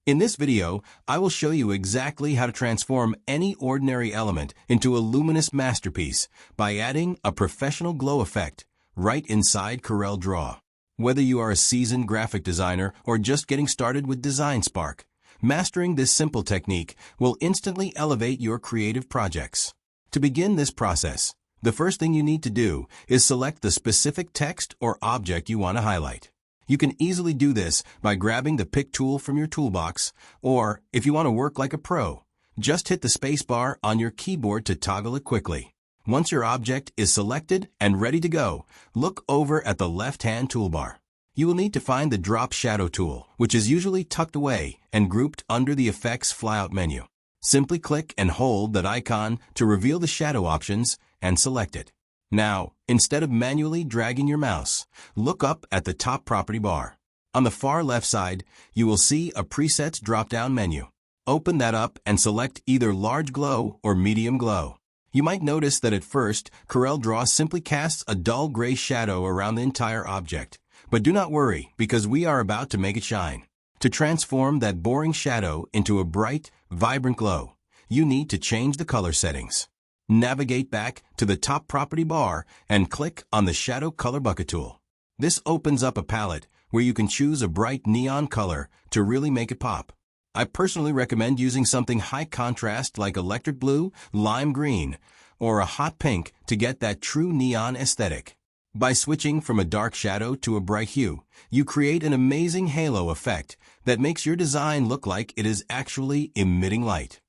In this video, I will show you exactly how to transform any ordinary element into a luminous masterpiece by adding a professional glow effect right inside CorelDRAW. Whether you are a seasoned graphic designer or just getting started with Design Spark, mastering this simple technique will instantly elevate your creative projects. To begin this process, the first thing you need to do is select the specific text or object you want to highlight. You can easily do this by grabbing the Pick tool from your toolbox, or if you want to work like a pro, just hit the spacebar on your keyboard to toggle it quickly. Once your object is selected and ready to go, look over at the left-hand toolbar. You will need to find the Drop Shadow tool, which is usually tucked away and grouped under the Effects flyout menu. Simply click and hold that icon to reveal the shadow options and select it. Now, instead of manually dragging your mouse, look up at the top property bar. On the far left side, you will see a Presets drop-down menu. Open that up and select either Large Glow or Medium Glow. You might notice that at first, CorelDRAW simply casts a dull gray shadow around the entire object. But do not worry, because we are about to make it shine. To transform that boring shadow into a bright, vibrant glow, you need to change the color settings. Navigate back to the top property bar and click on the Shadow Color Bucket tool. This opens up a palette where you can choose a bright neon color to really make it pop. I personally recommend using something high contrast like electric blue, lime green, or a hot pink to get that true neon aesthetic. By switching from a dark shadow to a bright hue, you create an amazing halo effect that makes your design look like it is actually emitting light.